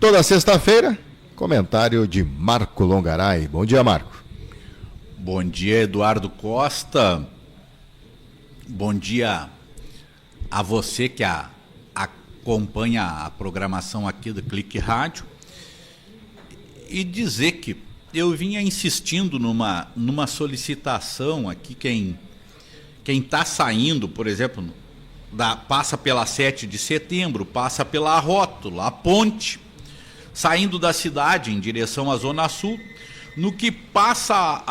toda sexta-feira, comentário de Marco Longaray. Bom dia, Marco. Bom dia, Eduardo Costa. Bom dia a você que acompanha a programação aqui do Clique Rádio. E dizer que eu vinha insistindo numa solicitação aqui, quem está saindo, por exemplo, passa pela 7 de setembro, passa pela Rótula, a ponte, saindo da cidade em direção à Zona Sul, no que passa,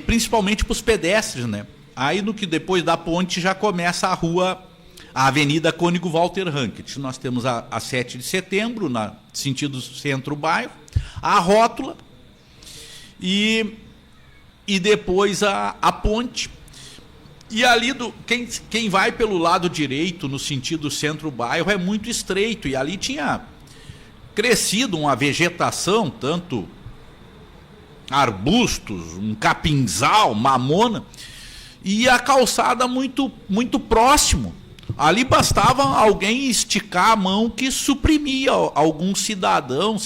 principalmente para os pedestres, né? Aí no que depois da ponte já começa a Avenida Cônigo Walter Rankit. Nós temos a 7 de setembro, no sentido centro-bairro, a Rótula e depois a ponte. E ali, quem vai pelo lado direito, no sentido centro-bairro, é muito estreito. E ali tinha crescido uma vegetação, tanto arbustos, um capinzal, mamona, e a calçada muito, muito próximo. Ali bastava alguém esticar a mão que suprimia algum cidadã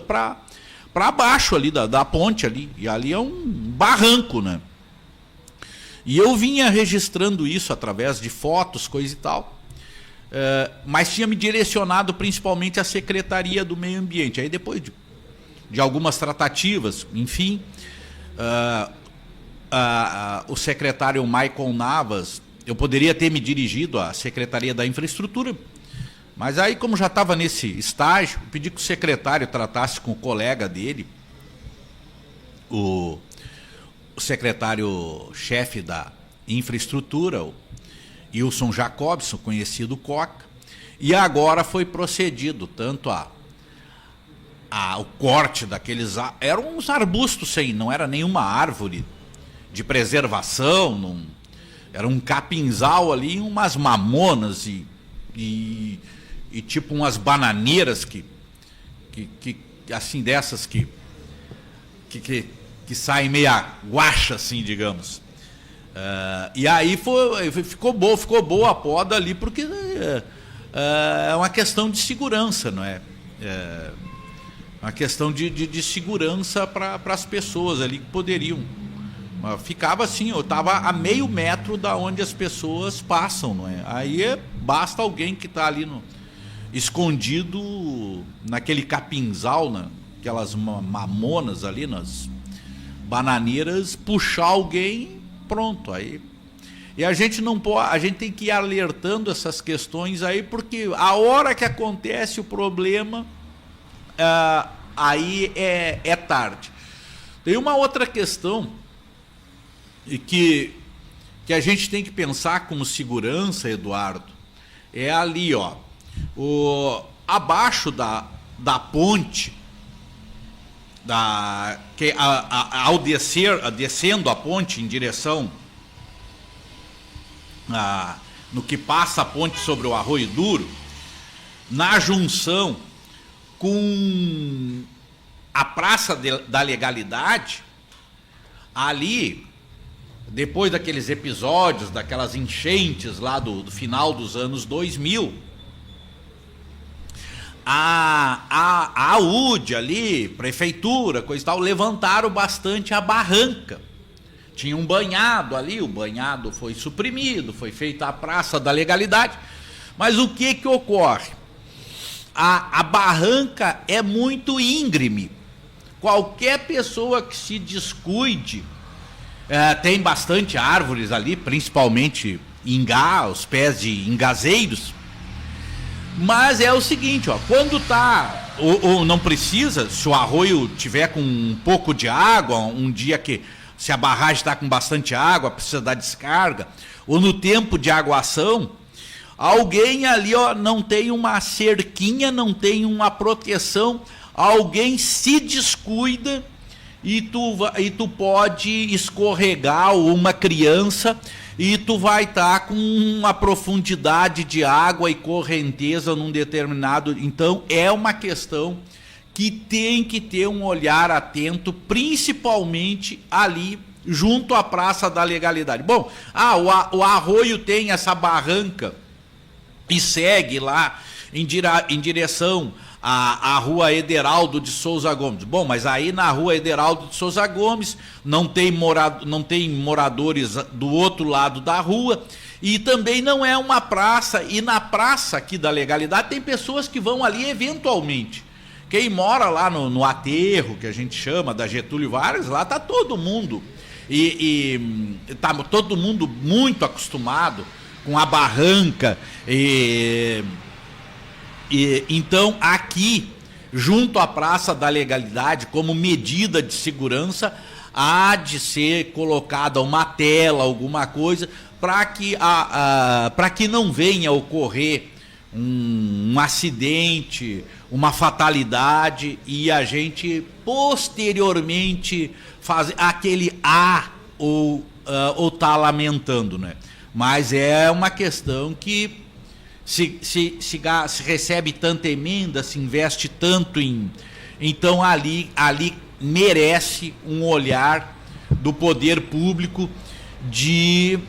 para baixo ali da ponte ali. E ali é um barranco, né? E eu vinha registrando isso através de fotos, coisa e tal, mas tinha me direcionado principalmente à Secretaria do Meio Ambiente. Aí depois de algumas tratativas, enfim, o secretário Maicon Navas, eu poderia ter me dirigido à Secretaria da Infraestrutura, mas aí, como já estava nesse estágio, eu pedi que o secretário tratasse com o colega dele, o secretário-chefe da Infraestrutura, o Wilson Jacobson, conhecido Coca, e agora foi procedido tanto o corte daqueles... Eram uns arbustos, não era nenhuma árvore de preservação, era um capinzal ali, umas mamonas e tipo umas bananeiras que assim, dessas que saem meia guaxa, assim, digamos. E aí ficou boa a poda ali, porque é uma questão de segurança, não é? Uma questão de segurança para as pessoas ali que poderiam. Ficava assim, eu estava a meio metro da onde as pessoas passam, não é? Aí basta alguém que está ali escondido naquele capinzal, aquelas mamonas ali, nas bananeiras, puxar alguém, pronto. Aí, e a gente não pode, a gente tem que ir alertando essas questões aí, porque a hora que acontece o problema, aí é tarde. Tem uma outra questão e que a gente tem que pensar como segurança, Eduardo, é ali, ó, abaixo da ponte, ao descendo a ponte em direção no que passa a ponte sobre o Arroio Duro, na junção com a Praça da Legalidade, ali, depois daqueles episódios, daquelas enchentes lá do final dos anos 2000, a UD ali, prefeitura, coisa e tal, levantaram bastante a barranca. Tinha um banhado ali, o banhado foi suprimido, foi feita a Praça da Legalidade. Mas o que ocorre? A barranca é muito íngreme. Qualquer pessoa que se descuide, tem bastante árvores ali, principalmente os pés de engazeiros. Mas é o seguinte, ó, quando tá, ou não precisa, se o arroio tiver com um pouco de água, um dia que, se a barragem está com bastante água, precisa dar descarga, ou no tempo de aguação, alguém ali, ó, não tem uma cerquinha, não tem uma proteção, alguém se descuida e tu pode escorregar uma criança e tu vai estar com uma profundidade de água e correnteza num determinado... Então, é uma questão que tem que ter um olhar atento, principalmente ali, junto à Praça da Legalidade. Bom, o arroio tem essa barranca e segue lá em direção a rua Ederaldo de Souza Gomes. Bom, mas aí na rua Ederaldo de Souza Gomes não tem moradores do outro lado da rua, e também não é uma praça, e na praça aqui da Legalidade tem pessoas que vão ali eventualmente. Quem mora lá no aterro, que a gente chama, da Getúlio Vargas, lá tá todo mundo. E tá todo mundo muito acostumado com a barranca. Então, aqui, junto à Praça da Legalidade, como medida de segurança, há de ser colocada uma tela, alguma coisa, para que não venha a ocorrer um acidente, uma fatalidade, e a gente posteriormente fazer aquele ou tá lamentando, né? Mas é uma questão que se recebe tanta emenda, se investe tanto então ali merece um olhar do poder público de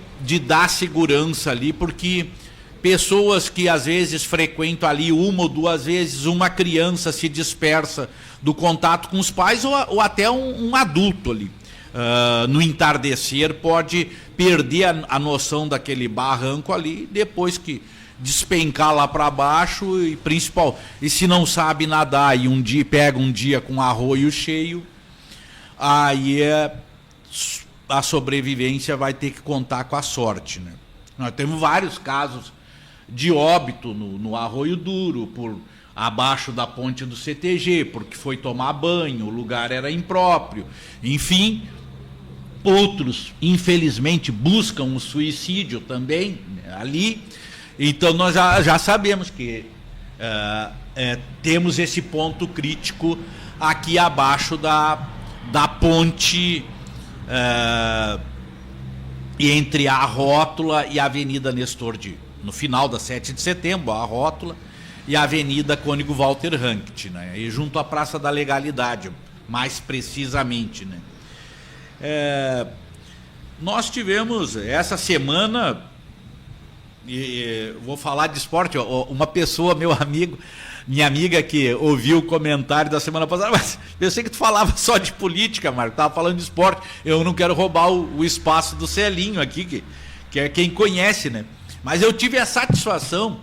dar segurança ali, porque pessoas que às vezes frequentam ali uma ou duas vezes, uma criança se dispersa do contato com os pais, ou até um adulto ali, no entardecer, pode perder a noção daquele barranco ali, depois que despencar lá para baixo, e se não sabe nadar e pega um dia com arroio cheio, aí a sobrevivência vai ter que contar com a sorte, né? Nós temos vários casos de óbito no Arroio Duro, abaixo da ponte do CTG, porque foi tomar banho, o lugar era impróprio, enfim. Outros, infelizmente, buscam o suicídio também, né, ali. Então nós já sabemos que temos esse ponto crítico aqui abaixo da ponte entre a Rótula e a Avenida Nestor no final da 7 de setembro, a Rótula, e a Avenida Cônigo Walter Rankt, né? E junto à Praça da Legalidade, mais precisamente, né? Nós tivemos essa semana, vou falar de esporte, uma pessoa, minha amiga que ouviu o comentário da semana passada, mas eu sei que tu falava só de política, Marco, estava falando de esporte, eu não quero roubar o espaço do Celinho aqui, que é quem conhece, né? Mas eu tive a satisfação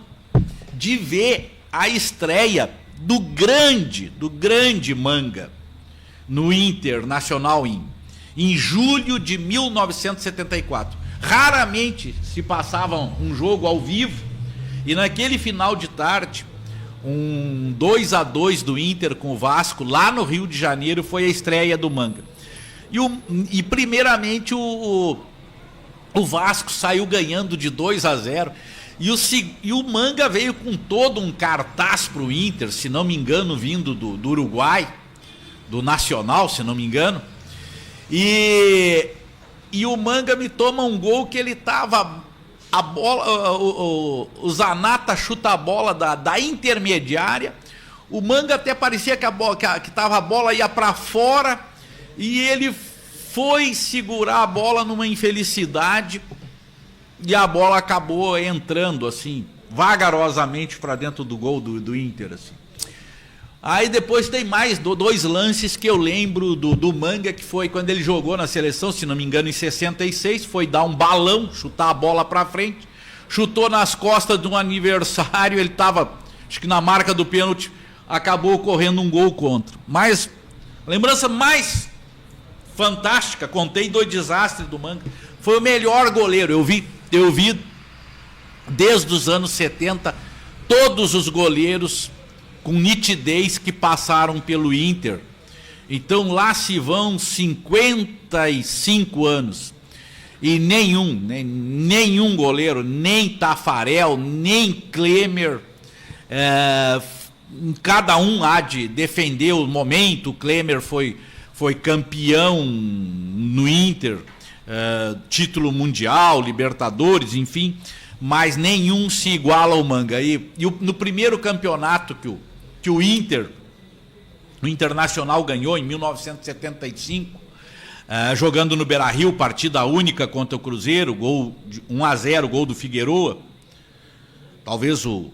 de ver a estreia do grande Manga no Internacional em julho de 1974. Raramente se passava um jogo ao vivo, e naquele final de tarde, um 2-2 do Inter com o Vasco, lá no Rio de Janeiro, foi a estreia do Manga. E primeiramente o Vasco saiu ganhando de 2-0, e o Manga veio com todo um cartaz para o Inter, se não me engano, vindo do Uruguai, do Nacional, se não me engano, e o Manga me toma um gol que ele estava, a bola, o Zanata chuta a bola da intermediária, o Manga até parecia que a bola ia para fora, e ele foi segurar a bola numa infelicidade, e a bola acabou entrando assim, vagarosamente para dentro do gol do Inter, assim. Aí depois tem mais dois lances que eu lembro do Manga, que foi quando ele jogou na seleção, se não me engano, em 66, foi dar um balão, chutar a bola para frente, chutou nas costas de um aniversário, ele estava, acho que na marca do pênalti, acabou correndo um gol contra. Mas a lembrança mais fantástica, contei 2 desastres do Manga, foi o melhor goleiro. Eu vi desde os anos 70 todos os goleiros com nitidez que passaram pelo Inter. Então lá se vão 55 anos e nenhum goleiro, nem Tafarel, nem Klemer, cada um há de defender o momento. O Klemer foi campeão no Inter, título mundial, Libertadores, enfim, mas nenhum se iguala ao Manga. E no primeiro campeonato que o Inter, o Internacional, ganhou em 1975, jogando no Beira-Rio, partida única contra o Cruzeiro, gol de 1-0, gol do Figueroa, talvez o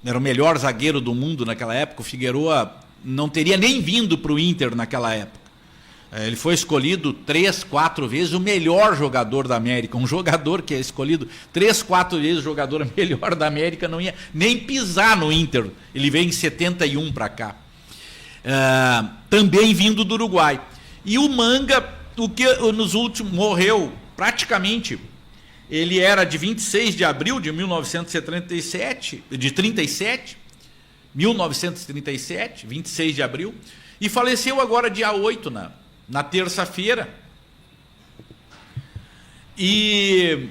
era o melhor zagueiro do mundo naquela época. O Figueroa não teria nem vindo para o Inter naquela época. Ele foi escolhido 3, 4 vezes o melhor jogador da América. Um jogador que é escolhido 3, 4 vezes o jogador melhor da América não ia nem pisar no Inter. Ele veio em 71 para cá. Também vindo do Uruguai. E o Manga, o que nos últimos morreu praticamente, ele era de 26 de abril de 1937, 1937, 26 de abril, e faleceu agora dia 8, na terça-feira. E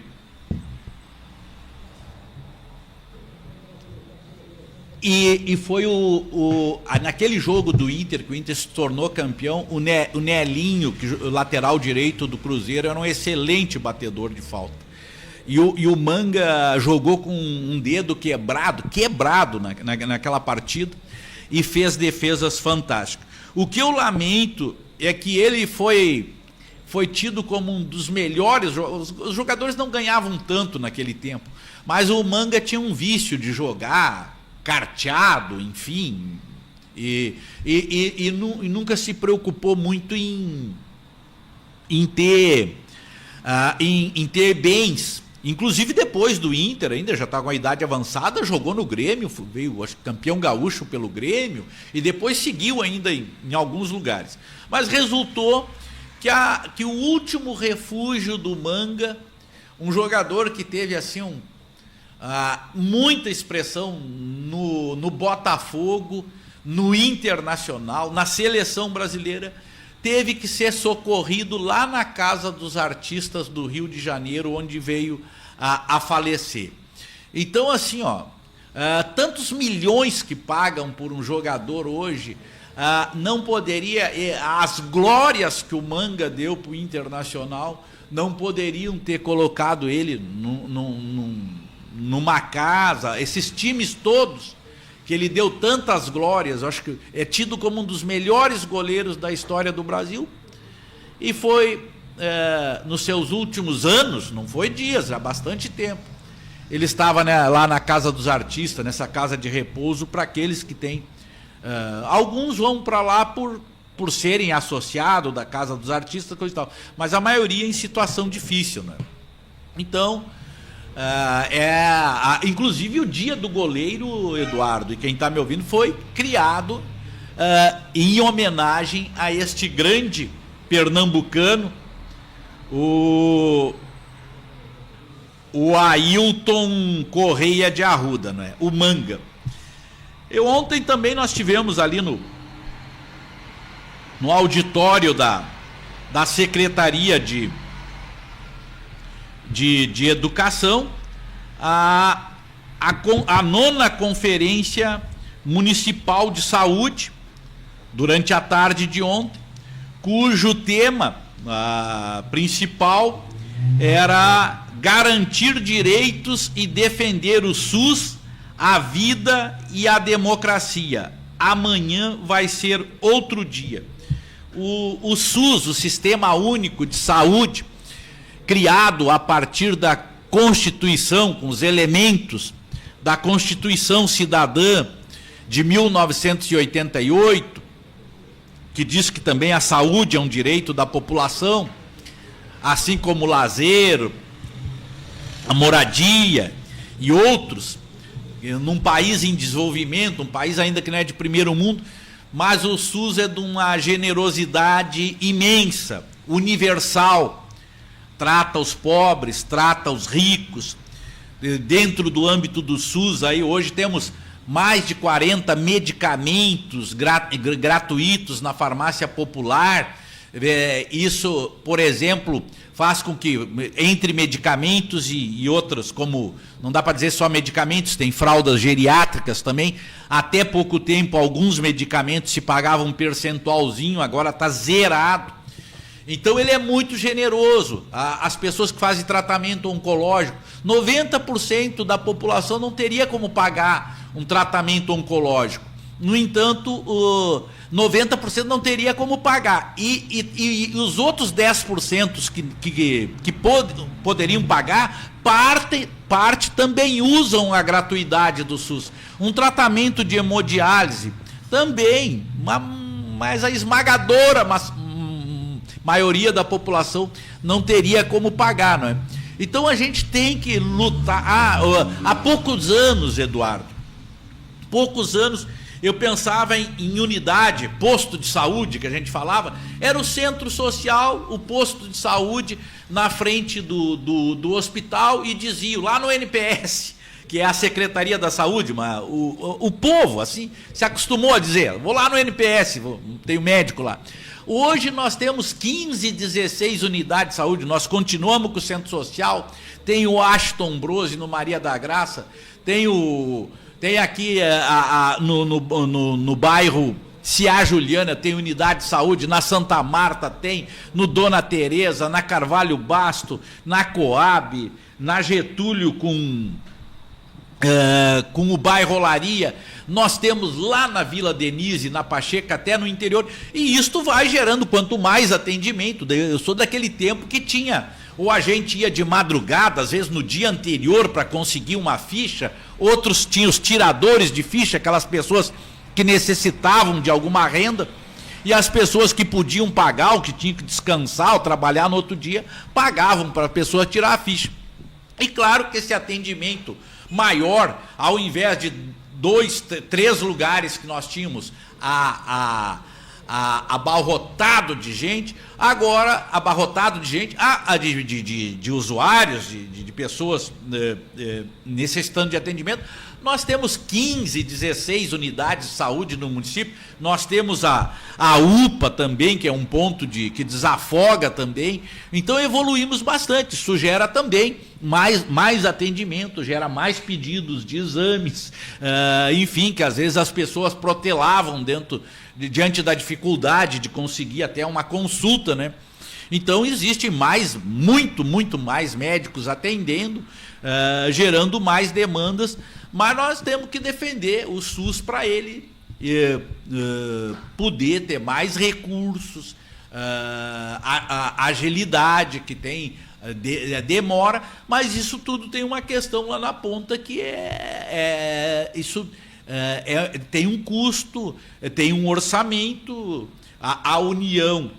foi naquele jogo do Inter, que o Inter se tornou campeão, o Nelinho, o lateral direito do Cruzeiro, era um excelente batedor de falta. E o Manga jogou com um dedo quebrado naquela partida, e fez defesas fantásticas. O que eu lamento é que ele foi tido como um dos melhores. Os jogadores não ganhavam tanto naquele tempo, mas o Manga tinha um vício de jogar carteado, enfim, e nunca se preocupou muito em ter bens. Inclusive depois do Inter, ainda já está com a idade avançada, jogou no Grêmio, veio, acho, campeão gaúcho pelo Grêmio, e depois seguiu ainda em alguns lugares. Mas resultou que o último refúgio do Manga, um jogador que teve assim muita expressão no Botafogo, no Internacional, na seleção brasileira, teve que ser socorrido lá na Casa dos Artistas do Rio de Janeiro, onde veio a falecer. Então, assim, tantos milhões que pagam por um jogador hoje, não poderia, as glórias que o Manga deu para o Internacional não poderiam ter colocado ele numa casa. Esses times todos que ele deu tantas glórias, eu acho que é tido como um dos melhores goleiros da história do Brasil, e foi, nos seus últimos anos, não foi dias, há bastante tempo, ele estava, né, lá na Casa dos Artistas, nessa casa de repouso para aqueles que têm, alguns vão para lá por serem associados da Casa dos Artistas, coisa e tal, mas a maioria em situação difícil, né? Então, inclusive o dia do goleiro, Eduardo, e quem está me ouvindo, foi criado em homenagem a este grande pernambucano, o Ailton Correia de Arruda, não é? O Manga. Ontem também nós tivemos ali no auditório da Secretaria de Educação, a 9ª Conferência Municipal de Saúde, durante a tarde de ontem, cujo tema principal era garantir direitos e defender o SUS, a vida e a democracia. Amanhã vai ser outro dia. O SUS, o Sistema Único de Saúde, criado a partir da Constituição, com os elementos da Constituição Cidadã de 1988, que diz que também a saúde é um direito da população, assim como o lazer, a moradia e outros, num país em desenvolvimento, um país ainda que não é de primeiro mundo, mas o SUS é de uma generosidade imensa, universal, trata os pobres, trata os ricos. Dentro do âmbito do SUS, aí hoje temos mais de 40 medicamentos gratuitos na farmácia popular. Isso, por exemplo, faz com que, entre medicamentos e outros, como não dá para dizer só medicamentos, tem fraldas geriátricas também, até pouco tempo alguns medicamentos se pagavam um percentualzinho, agora está zerado. Então ele é muito generoso. As pessoas que fazem tratamento oncológico, 90% da população não teria como pagar um tratamento oncológico. No entanto, 90% não teria como pagar. E os outros 10% que poderiam pagar, parte também usam a gratuidade do SUS. Um tratamento de hemodiálise também, mas a esmagadora maioria da população não teria como pagar, não é? Então a gente tem que lutar. Há poucos anos, Eduardo, poucos anos, eu pensava em unidade, posto de saúde, que a gente falava, era o centro social, o posto de saúde na frente do hospital, e diziam lá no NPS, que é a Secretaria da Saúde, mas o povo, assim, se acostumou a dizer, vou lá no NPS, tenho médico lá. Hoje nós temos 15, 16 unidades de saúde, nós continuamos com o centro social, tem o Ashton Brose no Maria da Graça, tem aqui no bairro Ciá Juliana, tem unidade de saúde, na Santa Marta tem, no Dona Teresa, na Carvalho Basto, na Coab, na Getúlio com o bairro Olaria, nós temos lá na Vila Denise, na Pacheca, até no interior, e isto vai gerando quanto mais atendimento. Eu sou daquele tempo que tinha, ou a gente ia de madrugada, às vezes no dia anterior, para conseguir uma ficha, outros tinham os tiradores de ficha, aquelas pessoas que necessitavam de alguma renda, e as pessoas que podiam pagar, ou que tinham que descansar, ou trabalhar no outro dia, pagavam para a pessoa tirar a ficha. E claro que esse atendimento maior, ao invés de 2, 3 lugares que nós tínhamos abarrotado de gente, agora abarrotado de gente, de usuários, de pessoas necessitando de atendimento, nós temos 15, 16 unidades de saúde no município, nós temos a UPA também, que é um ponto que desafoga também, então evoluímos bastante, isso gera também mais atendimento, gera mais pedidos de exames, enfim, que às vezes as pessoas protelavam diante da dificuldade de conseguir até uma consulta, né? Então existe muito mais médicos atendendo, gerando mais demandas, mas nós temos que defender o SUS para ele poder ter mais recursos, a agilidade que tem, demora, mas isso tudo tem uma questão lá na ponta que tem um custo, tem um orçamento, a União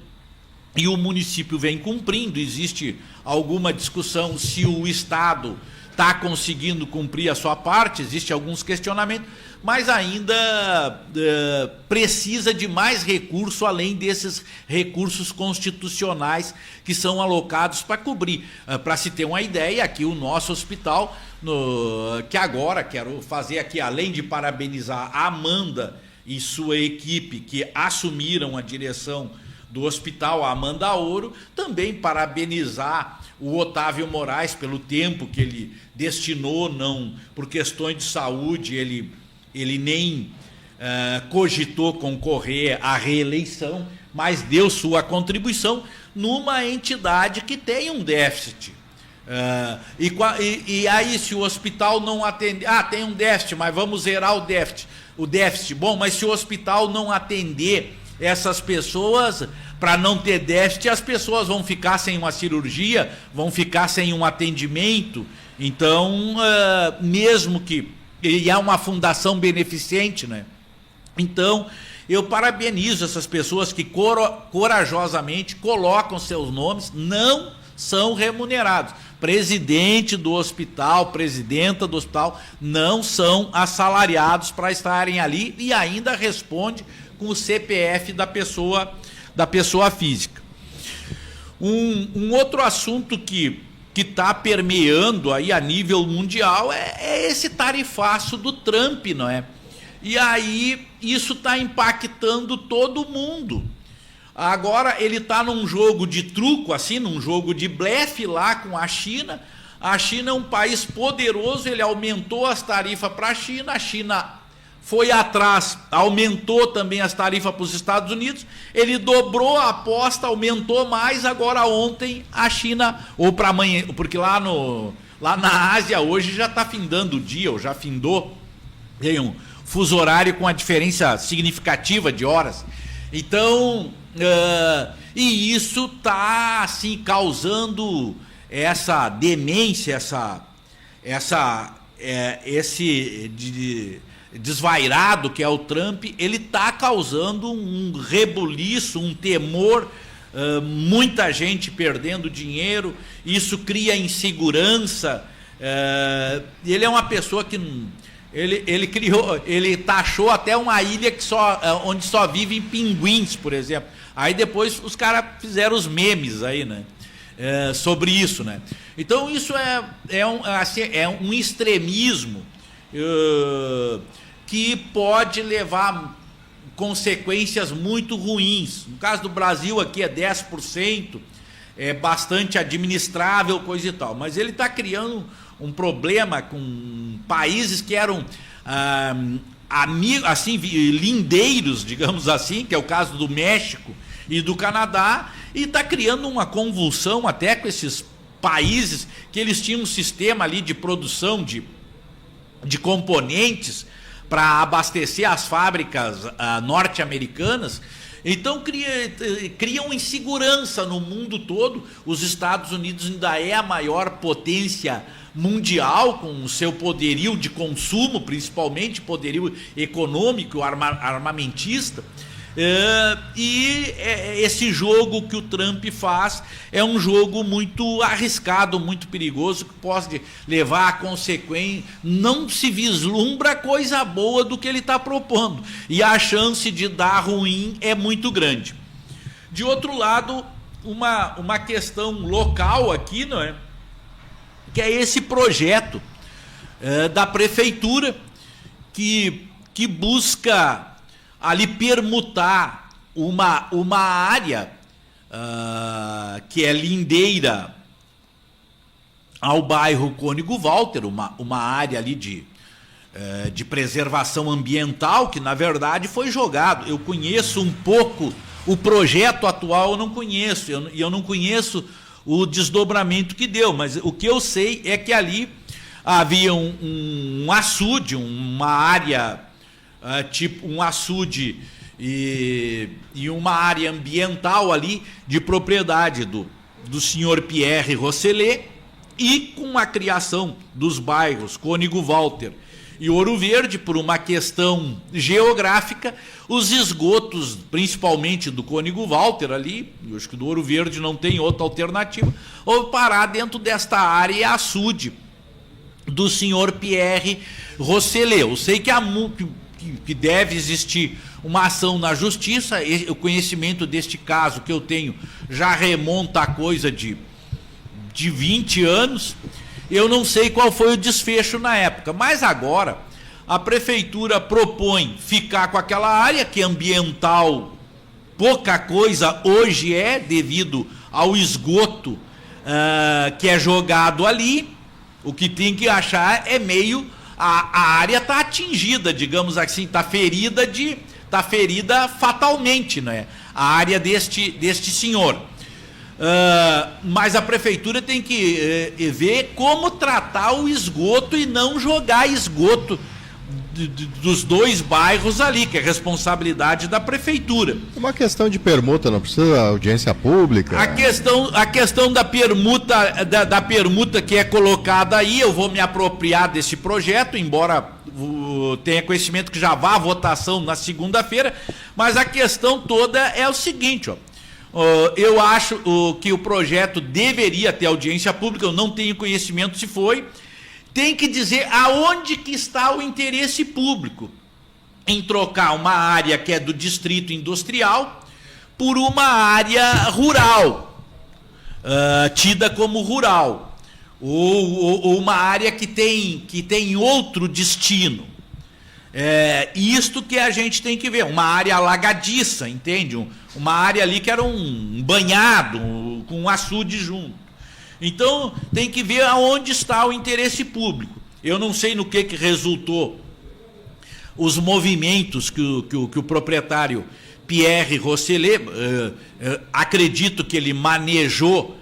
e o município vem cumprindo, existe alguma discussão se o Estado está conseguindo cumprir a sua parte, existe alguns questionamentos, mas ainda precisa de mais recurso, além desses recursos constitucionais que são alocados para cobrir. Para se ter uma ideia, aqui o nosso hospital, que agora quero fazer aqui, além de parabenizar a Amanda e sua equipe que assumiram a direção do hospital, a Amanda Ouro, também parabenizar o Otávio Moraes pelo tempo que ele destinou, não por questões de saúde, ele nem cogitou concorrer à reeleição, mas deu sua contribuição numa entidade que tem um déficit. E aí, se o hospital não atender, tem um déficit, mas vamos zerar o déficit. Bom, mas se o hospital não atender essas pessoas, para não ter déficit, as pessoas vão ficar sem uma cirurgia, vão ficar sem um atendimento. Então, mesmo que... E é uma fundação beneficente, né? Então, eu parabenizo essas pessoas que corajosamente colocam seus nomes, não são remunerados. Presidente do hospital, presidenta do hospital, não são assalariados para estarem ali e ainda responde com o CPF da pessoa física. Um outro assunto que está permeando aí a nível mundial é esse tarifaço do Trump, não é? E aí isso está impactando todo mundo. Agora ele está num jogo de truco, assim, num jogo de blefe lá com a China. A China é um país poderoso, ele aumentou as tarifas para a China foi atrás, aumentou também as tarifas para os Estados Unidos, ele dobrou a aposta, aumentou mais, agora ontem a China, ou para amanhã, porque lá na Ásia hoje já está findando o dia, ou já findou, tem um fuso horário com a diferença significativa de horas. Então, e isso está assim, causando essa demência, desvairado que é o Trump, ele está causando um rebuliço, um temor, muita gente perdendo dinheiro, isso cria insegurança. Ele é uma pessoa que ele taxou até uma ilha onde só vivem pinguins, por exemplo. Aí depois os caras fizeram os memes aí, né? Sobre isso, né? Então isso é um extremismo que pode levar consequências muito ruins. No caso do Brasil aqui é 10%, é bastante administrável, coisa e tal, mas ele está criando um problema com países que eram assim, lindeiros, digamos assim, que é o caso do México e do Canadá, e está criando uma convulsão até com esses países que eles tinham um sistema ali de produção de componentes para abastecer as fábricas norte-americanas. Então criam insegurança no mundo todo. Os Estados Unidos ainda é a maior potência mundial, com o seu poderio de consumo, principalmente poderio econômico, armamentista. E esse jogo que o Trump faz é um jogo muito arriscado, muito perigoso, que pode levar a consequência. Não se vislumbra coisa boa do que ele está propondo, e a chance de dar ruim é muito grande. De outro lado, uma questão local aqui, não é? Que é esse projeto da prefeitura que busca ali permutar uma área que é lindeira ao bairro Cônego Walter, uma área ali de preservação ambiental, que na verdade foi jogado. Eu conheço um pouco o projeto atual, eu não conheço, eu não conheço o desdobramento que deu, mas o que eu sei é que ali havia um açude, uma área tipo um açude e uma área ambiental ali de propriedade do senhor Pierre Rosselet, e com a criação dos bairros Cônego Walter e Ouro Verde, por uma questão geográfica, os esgotos, principalmente do Cônego Walter ali, eu acho que do Ouro Verde não tem outra alternativa, ou parar dentro desta área açude do senhor Pierre Rosselet. Eu sei que deve existir uma ação na justiça. O conhecimento deste caso que eu tenho já remonta a coisa de 20 anos. Eu não sei qual foi o desfecho na época, mas agora a prefeitura propõe ficar com aquela área que ambiental pouca coisa hoje devido ao esgoto que é jogado ali. O que tem que achar é meio... A área está atingida, digamos assim, está ferida fatalmente, né? A área deste senhor. Mas a prefeitura tem que ver como tratar o esgoto e não jogar esgoto dos dois bairros ali, que é responsabilidade da prefeitura. É uma questão de permuta, não precisa audiência pública. A questão da permuta que é colocada aí, eu vou me apropriar desse projeto, embora tenha conhecimento que já vá à votação na segunda-feira, mas a questão toda é o seguinte, eu acho que o projeto deveria ter audiência pública, eu não tenho conhecimento se foi. Tem que dizer aonde que está o interesse público em trocar uma área que é do distrito industrial por uma área rural, tida como rural, ou uma área que tem outro destino. Isto que a gente tem que ver, uma área alagadiça, entende? Uma área ali que era um banhado, com um açude junto. Então, tem que ver aonde está o interesse público. Eu não sei no que resultou os movimentos que o proprietário Pierre Rosselet, acredito que ele manejou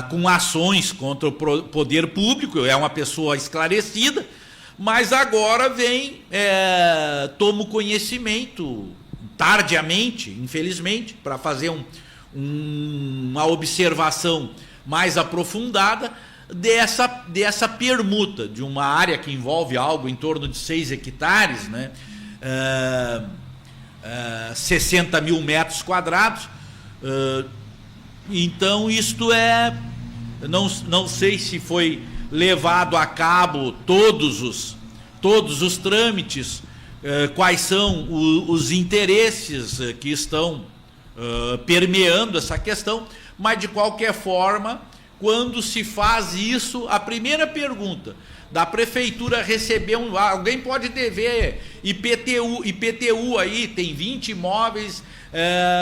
com ações contra o poder público, é uma pessoa esclarecida, mas agora tomo conhecimento, tardiamente, infelizmente, para fazer uma observação mais aprofundada, dessa permuta, de uma área que envolve algo em torno de 6 hectares, né? 60 mil metros quadrados. Então, isto não sei se foi levado a cabo todos os trâmites, quais são os interesses que estão permeando essa questão, mas de qualquer forma, quando se faz isso, a primeira pergunta da prefeitura receber alguém pode dever IPTU aí, tem 20 imóveis,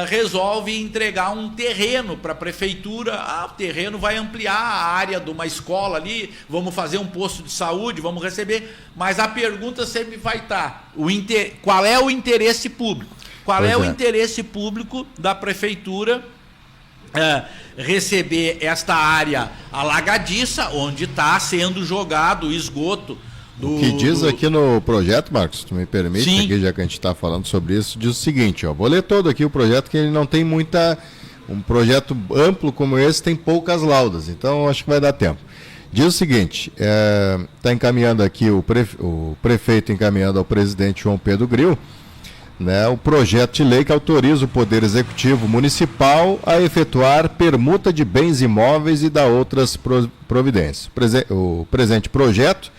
resolve entregar um terreno para a prefeitura, o terreno vai ampliar a área de uma escola ali, vamos fazer um posto de saúde, vamos receber, mas a pergunta sempre vai estar, qual é o interesse público? Qual é o interesse público da prefeitura receber esta área alagadiça, onde está sendo jogado o esgoto? O que diz aqui no projeto, Marcos, se tu me permite, aqui, já que a gente está falando sobre isso, diz o seguinte, vou ler todo aqui o projeto, que ele não tem um projeto amplo como esse tem poucas laudas, então acho que vai dar tempo. Diz o seguinte, está encaminhando aqui, o prefeito encaminhando ao presidente João Pedro Grill, né, o projeto de lei que autoriza o Poder Executivo Municipal a efetuar permuta de bens imóveis e dar outras providências. O presente projeto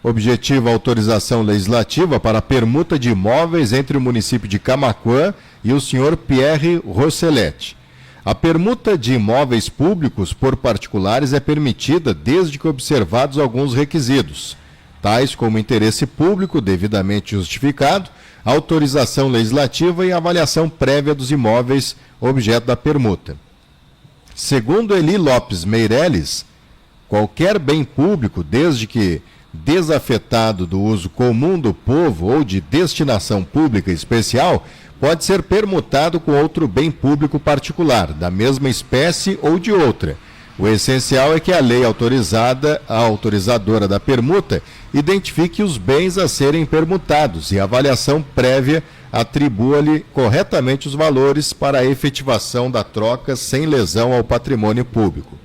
objetiva a autorização legislativa para a permuta de imóveis entre o município de Camaquã e o senhor Pierre Rosselletti. A permuta de imóveis públicos por particulares é permitida desde que observados alguns requisitos, tais como interesse público devidamente justificado, autorização legislativa e avaliação prévia dos imóveis objeto da permuta. Segundo Eli Lopes Meirelles, qualquer bem público, desde que desafetado do uso comum do povo ou de destinação pública especial, pode ser permutado com outro bem público particular, da mesma espécie ou de outra. O essencial é que a lei autorizadora da permuta identifique os bens a serem permutados e a avaliação prévia atribua-lhe corretamente os valores para a efetivação da troca sem lesão ao patrimônio público.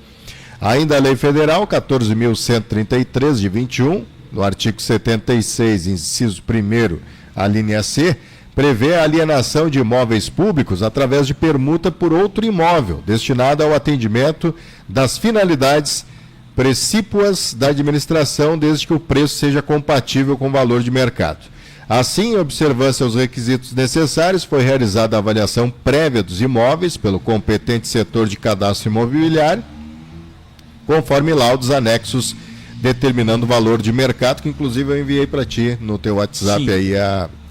Ainda a Lei Federal 14.133 de 21, no artigo 76, inciso 1º, a linha C, prevê a alienação de imóveis públicos através de permuta por outro imóvel, destinado ao atendimento das finalidades precípuas da administração, desde que o preço seja compatível com o valor de mercado. Assim, em observância aos requisitos necessários, foi realizada a avaliação prévia dos imóveis pelo competente setor de cadastro imobiliário, conforme laudos anexos determinando o valor de mercado, que inclusive eu enviei para ti no teu WhatsApp. Sim. Aí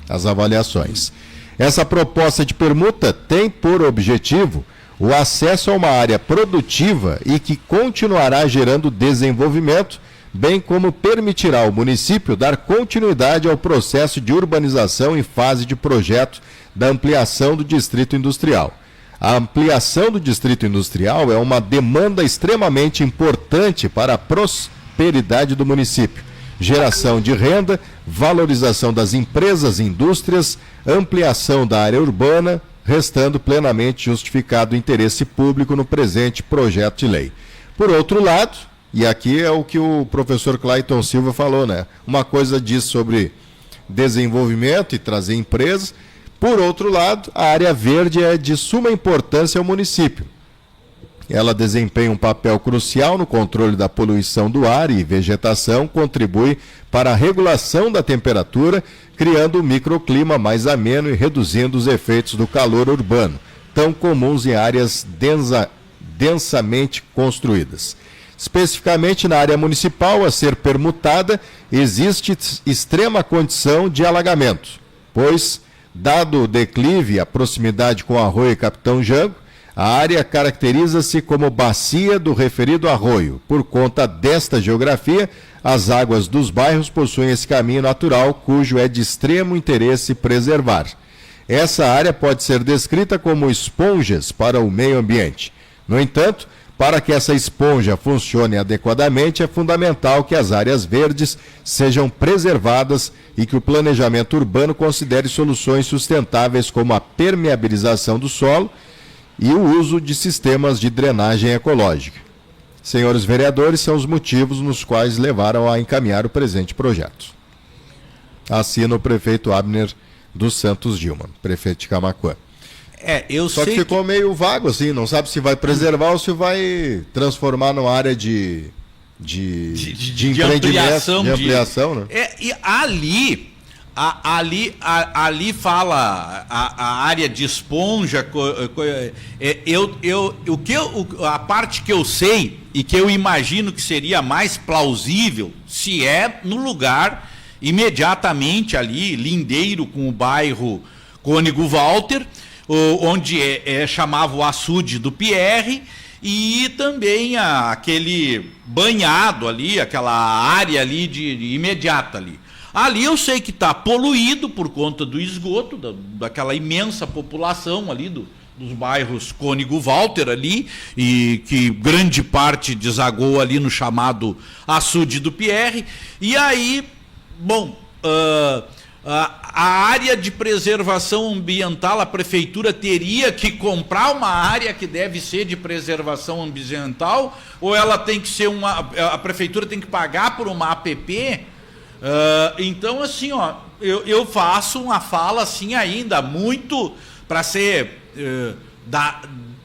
as avaliações. Essa proposta de permuta tem por objetivo o acesso a uma área produtiva e que continuará gerando desenvolvimento, bem como permitirá ao município dar continuidade ao processo de urbanização em fase de projeto da ampliação do distrito industrial. A ampliação do distrito industrial é uma demanda extremamente importante para a prosperidade do município. Geração de renda, valorização das empresas e indústrias, ampliação da área urbana, restando plenamente justificado o interesse público no presente projeto de lei. Por outro lado, e aqui é o que o professor Clayton Silva falou, né? Uma coisa diz sobre desenvolvimento e trazer empresas. Por outro lado, a área verde é de suma importância ao município. Ela desempenha um papel crucial no controle da poluição do ar e vegetação, contribui para a regulação da temperatura, criando um microclima mais ameno e reduzindo os efeitos do calor urbano, tão comuns em áreas densamente construídas. Especificamente na área municipal a ser permutada, existe extrema condição de alagamento, pois, dado o declive e a proximidade com o arroio e Capitão Jango, a área caracteriza-se como bacia do referido arroio. Por conta desta geografia, as águas dos bairros possuem esse caminho natural, cujo é de extremo interesse preservar. Essa área pode ser descrita como esponjas para o meio ambiente. No entanto, para que essa esponja funcione adequadamente, é fundamental que as áreas verdes sejam preservadas e que o planejamento urbano considere soluções sustentáveis como a permeabilização do solo e o uso de sistemas de drenagem ecológica. senhores vereadores, são os motivos nos quais levaram a encaminhar o presente projeto. Assina o prefeito Abner dos Santos Dilma, prefeito de Camaquã. Só que ficou meio vago, assim, não sabe se vai preservar ou se vai transformar numa área de ampliação, né? E ali fala a área de esponja, a parte que eu sei e que eu imagino que seria mais plausível, se é no lugar imediatamente ali, lindeiro com o bairro Cônego Walter, onde chamava o açude do Pierre, e também aquele banhado ali, aquela área ali de imediata ali. Ali eu sei que está poluído por conta do esgoto, daquela imensa população ali dos bairros Cônego Walter ali, e que grande parte desagou ali no chamado açude do Pierre. E aí, bom, a área de preservação ambiental, a prefeitura teria que comprar uma área que deve ser de preservação ambiental, ou ela tem que ser a prefeitura tem que pagar por uma APP? Então, assim, ó, eu faço uma fala assim ainda muito para ser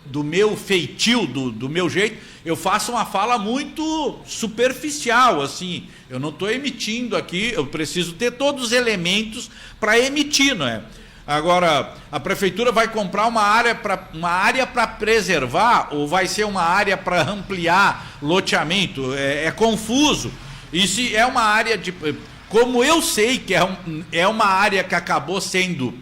do meu feitio, do meu jeito, eu faço uma fala muito superficial, assim. Eu não estou emitindo aqui, eu preciso ter todos os elementos para emitir, não é? Agora, a prefeitura vai comprar uma área para preservar, ou vai ser uma área para ampliar loteamento? É confuso. E se é uma área de... Como eu sei que é uma área que acabou sendo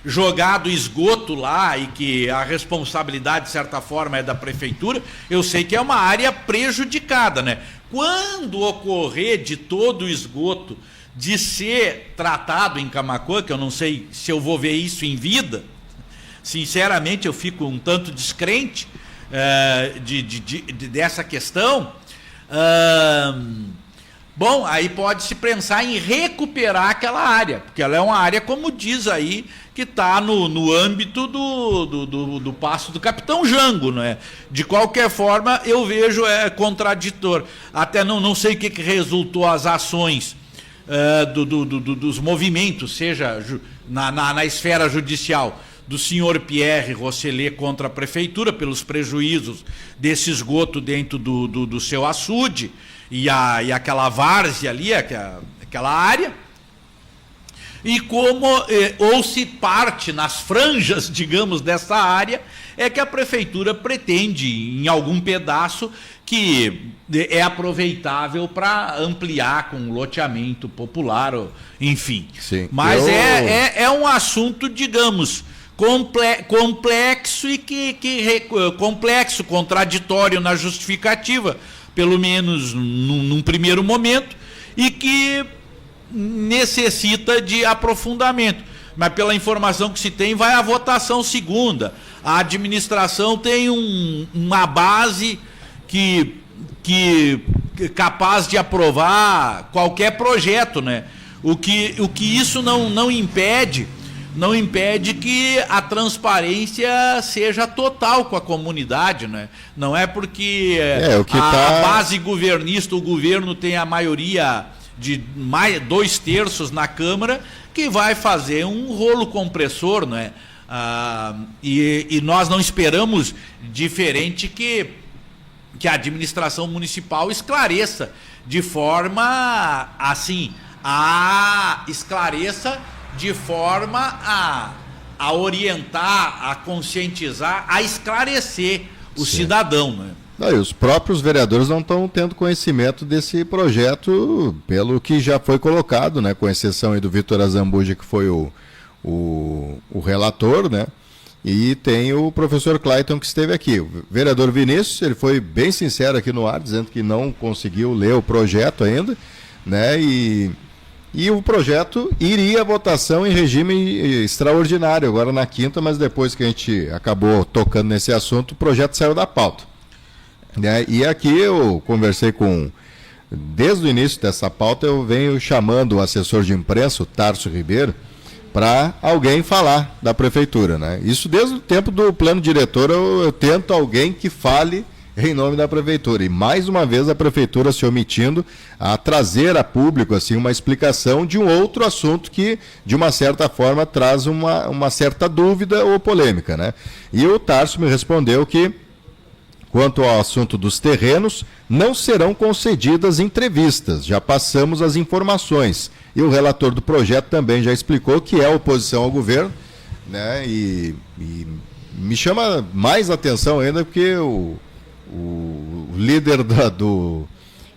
jogado esgoto lá e que a responsabilidade, de certa forma, é da prefeitura, eu sei que é uma área prejudicada, né? Quando ocorrer de todo o esgoto de ser tratado em Camaquã, que eu não sei se eu vou ver isso em vida, sinceramente eu fico um tanto descrente dessa questão. Bom, aí pode-se pensar em recuperar aquela área, porque ela é uma área, como diz aí, que está no âmbito do Paço do Capitão Jango, não é? De qualquer forma, eu vejo contraditor. Até não sei o que resultou as ações dos movimentos, seja na esfera judicial, do senhor Pierre Rosselet contra a prefeitura, pelos prejuízos desse esgoto dentro do seu açude, e aquela várzea ali, aquela área, e como ou se parte nas franjas, digamos, dessa área, é que a prefeitura pretende, em algum pedaço, que é aproveitável para ampliar com loteamento popular, enfim. Sim. Mas é um assunto, digamos, complexo e complexo, contraditório na justificativa, pelo menos num primeiro momento, e que necessita de aprofundamento. Mas pela informação que se tem, vai à votação segunda. A administração tem uma base que capaz de aprovar qualquer projeto, né? O que isso não impede que a transparência seja total com a comunidade, né? Não é porque a base governista, o governo tem a maioria de 2/3 na Câmara, que vai fazer um rolo compressor, não é? E nós não esperamos diferente que a administração municipal esclareça de forma assim, esclareça de forma a orientar, a conscientizar, a esclarecer o cidadão, né? E os próprios vereadores não estão tendo conhecimento desse projeto, pelo que já foi colocado, né? Com exceção aí do Vitor Azambuja, que foi o relator, né? E tem o professor Clayton, que esteve aqui. O vereador Vinícius, ele foi bem sincero aqui no ar, dizendo que não conseguiu ler o projeto ainda, né? E o projeto iria à votação em regime extraordinário, agora na quinta, mas depois que a gente acabou tocando nesse assunto, o projeto saiu da pauta. E aqui eu conversei desde o início dessa pauta, eu venho chamando o assessor de imprensa, o Tarso Ribeiro, para alguém falar da prefeitura, né? Isso desde o tempo do plano diretor, eu tento alguém que fale em nome da prefeitura. E mais uma vez a prefeitura se omitindo a trazer a público assim, uma explicação de um outro assunto que, de uma certa forma, traz uma certa dúvida ou polêmica, né? E o Tarso me respondeu que, quanto ao assunto dos terrenos, não serão concedidas entrevistas, já passamos as informações. E o relator do projeto também já explicou que é oposição ao governo, né? E me chama mais atenção ainda porque o líder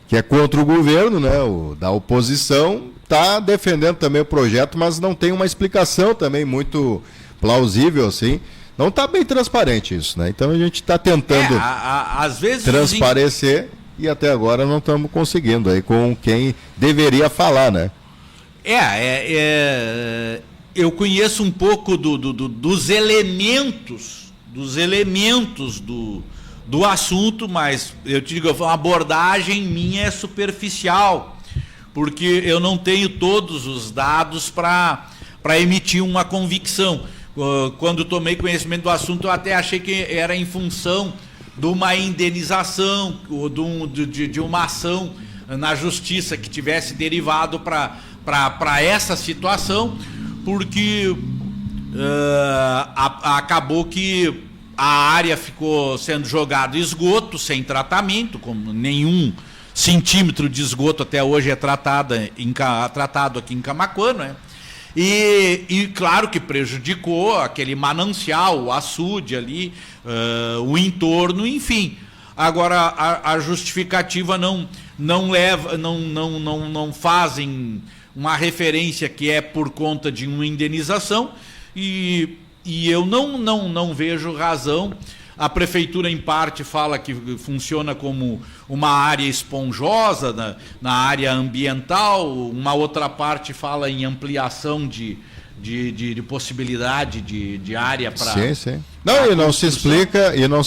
que é contra o governo, né, da oposição, está defendendo também o projeto, mas não tem uma explicação também muito plausível, assim. Não está bem transparente isso, né? Então a gente está tentando às vezes transparecer e até agora não estamos conseguindo aí com quem deveria falar, né? Eu conheço um pouco dos elementos do assunto, mas eu te digo, a abordagem minha é superficial, porque eu não tenho todos os dados para emitir uma convicção. Quando tomei conhecimento do assunto, eu até achei que era em função de uma indenização, ou de uma ação na justiça que tivesse derivado para essa situação, porque acabou que a área ficou sendo jogado esgoto sem tratamento, como nenhum centímetro de esgoto até hoje é tratado aqui em Camaquã, né? E claro que prejudicou aquele manancial, o açude ali, o entorno, enfim. Agora a justificativa não fazem uma referência que é por conta de uma indenização, e eu não vejo razão. A prefeitura, em parte, fala que funciona como uma área esponjosa na área ambiental, uma outra parte fala em ampliação de possibilidade de área para... Sim. Não, e não se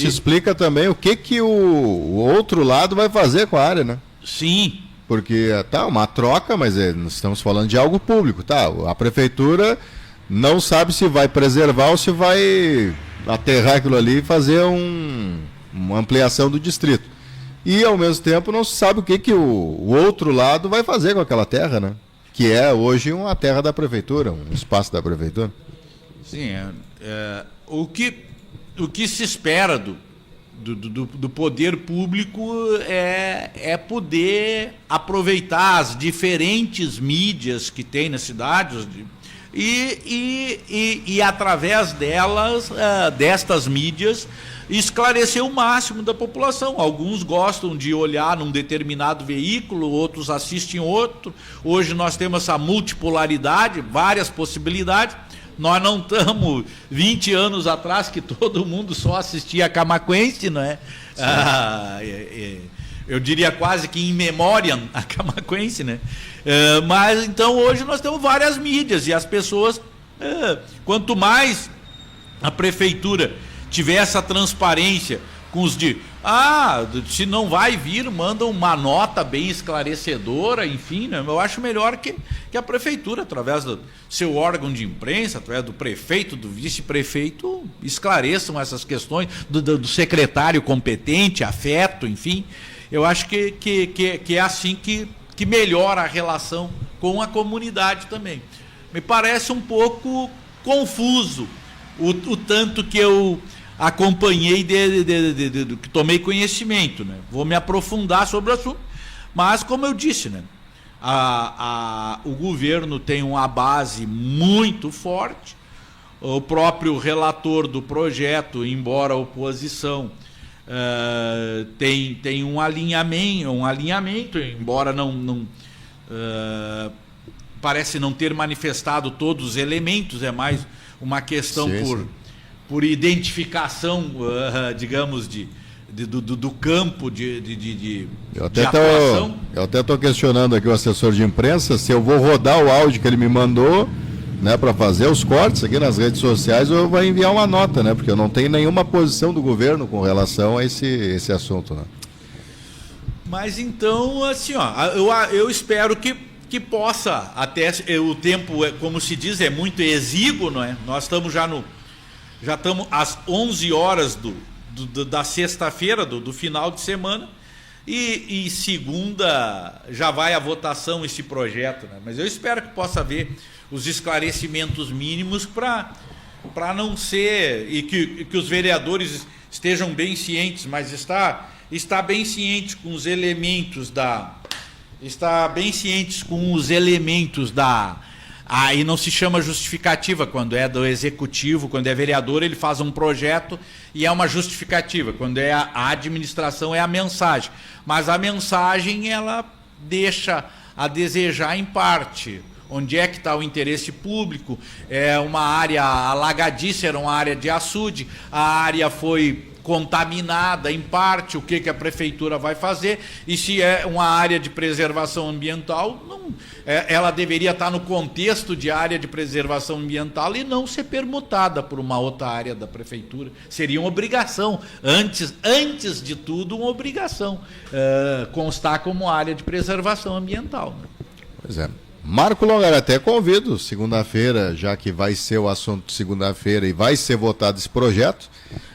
explica também o que o outro lado vai fazer com a área, né? Sim. Porque tá uma troca, mas nós estamos falando de algo público, tá? A prefeitura não sabe se vai preservar ou se vai aterrar aquilo ali e fazer uma ampliação do distrito. E, ao mesmo tempo, não se sabe o que o outro lado vai fazer com aquela terra, né? Que é hoje uma terra da prefeitura, um espaço da prefeitura. Sim, o que se espera do poder público é poder aproveitar as diferentes mídias que tem na cidade e através delas, destas mídias, esclarecer o máximo da população. Alguns gostam de olhar num determinado veículo, outros assistem outro. Hoje nós temos essa multipolaridade, várias possibilidades. Nós não estamos 20 anos atrás que todo mundo só assistia a Camaquense, não é? Eu diria quase que in memoriam a Camaquense, né? Mas então hoje nós temos várias mídias e as pessoas, quanto mais a prefeitura tiver essa transparência com os se não vai vir, manda uma nota bem esclarecedora, enfim, né? Eu acho melhor que a prefeitura, através do seu órgão de imprensa, através do prefeito, do vice-prefeito, esclareçam essas questões, do secretário competente, afeto, enfim. Eu acho que é assim que melhora a relação com a comunidade também. Me parece um pouco confuso o tanto que eu acompanhei, que tomei conhecimento, né? Vou me aprofundar sobre o assunto, mas como eu disse, né? O governo tem uma base muito forte, o próprio relator do projeto, embora a oposição, tem um alinhamento, embora não parece não ter manifestado todos os elementos, é mais uma questão por identificação, digamos, do campo de atuação. Eu até estou questionando aqui o assessor de imprensa se eu vou rodar o áudio que ele me mandou, né, para fazer os cortes aqui nas redes sociais, ou eu vou enviar uma nota, né, porque eu não tenho nenhuma posição do governo com relação a esse assunto, né. Mas então, assim, eu espero que possa, até o tempo, como se diz, é muito exíguo, não é? Nós estamos já estamos às 11 horas da sexta-feira, do final de semana, e segunda já vai à votação esse projeto, né? Mas eu espero que possa haver os esclarecimentos mínimos para não ser, e que os vereadores estejam bem cientes, mas está bem ciente com os elementos aí não se chama justificativa quando é do executivo, quando é vereador ele faz um projeto e é uma justificativa, quando é a administração é a mensagem, mas a mensagem ela deixa a desejar em parte. Onde é que está o interesse público? É uma área alagadiça, era uma área de açude, a área foi contaminada em parte, o que a prefeitura vai fazer, e se é uma área de preservação ambiental, ela deveria estar no contexto de área de preservação ambiental e não ser permutada por uma outra área da prefeitura. Seria uma obrigação, antes de tudo, uma obrigação, constar como área de preservação ambiental. Né? Pois é. Marco Longaraté, convido, segunda-feira, já que vai ser o assunto de segunda-feira e vai ser votado esse projeto,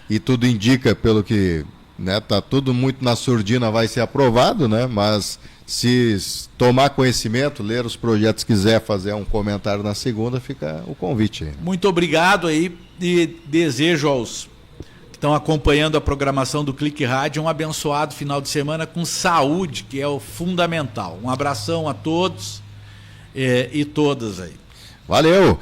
e tudo indica, pelo que está tudo muito na surdina, vai ser aprovado, né? Mas se tomar conhecimento, ler os projetos, quiser fazer um comentário na segunda, fica o convite. Muito obrigado aí e desejo aos que estão acompanhando a programação do Clique Rádio um abençoado final de semana com saúde, que é o fundamental. Um abração a todos e todas aí. Valeu!